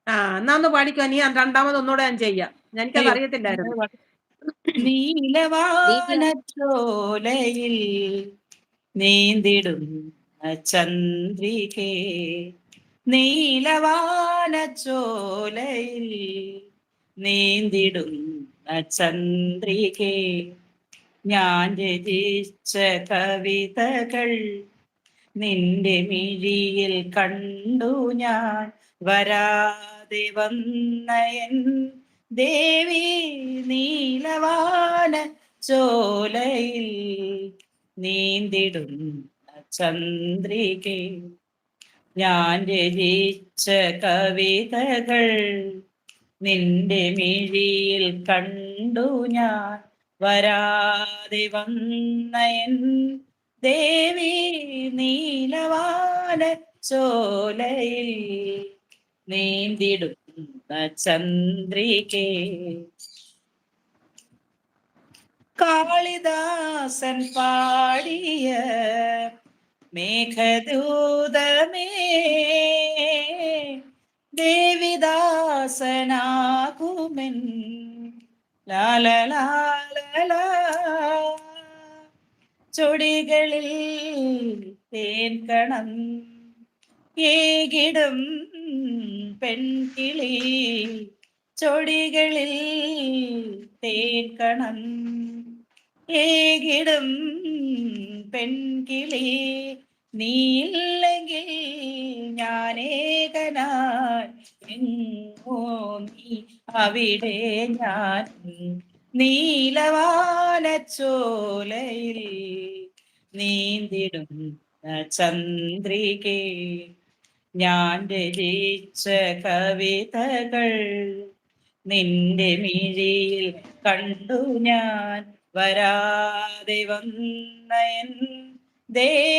ആ എന്നാ ഒന്ന് പാടിക്കോ, നീ രണ്ടാമത് ഒന്നുകൂടെ ഞാൻ ചെയ്യാം, എനിക്കത് അയ്യോ അറിയത്തില്ലായിരുന്നു. നീലവാനച്ചോലയിൽ നീന്തിടുന്ന ചന്ദ്രികേ, നീലവാനച്ചോലയിൽ നീന്തിടുന്ന ചന്ദ്രികേ, ഞാൻ രചിച്ച കവിതകൾ നിന്റെ മിഴിയിൽ കണ്ടു ഞാൻ, വരാതെ വന്നയൻ ദേവി നീലവാന ചോലയിൽ നീന്തിടുന്ന ചന്ദ്രികേ, ഞാൻ രചിച്ച കവിതകൾ നിന്റെ മിഴിയിൽ കണ്ടു ഞാൻ, വരാതെ വന്നയൻ ദേവി നീലവാന ചോലയിൽ നീന്തിടുന്ന ചന്ദ്രികേ. കാളിദാസൻ പാടിയ മേഘദൂതമേ, ദേവിദാസനാകുമെൻ ലാലലാലല, ചൊടികളിൽ തേൻകണം ഏകിടും പെൺകിളി, ചൊടികളിൽ തേൻകണം ഏകിടും പെൺകിളി, നീയില്ലെങ്കിൽ ഞാനേകനായി എങ്ങോ നീ അവിടെ ഞാൻ, നീലവാനച്ചോലയിൽ നീന്തിടുന്ന ചന്ദ്രികേ, ഞാൻ രചിച്ച കവിതകൾ നിന്റെ മിഴിയിൽ കണ്ടു ഞാൻ, വരാതെ വന്നയൻ ദേവി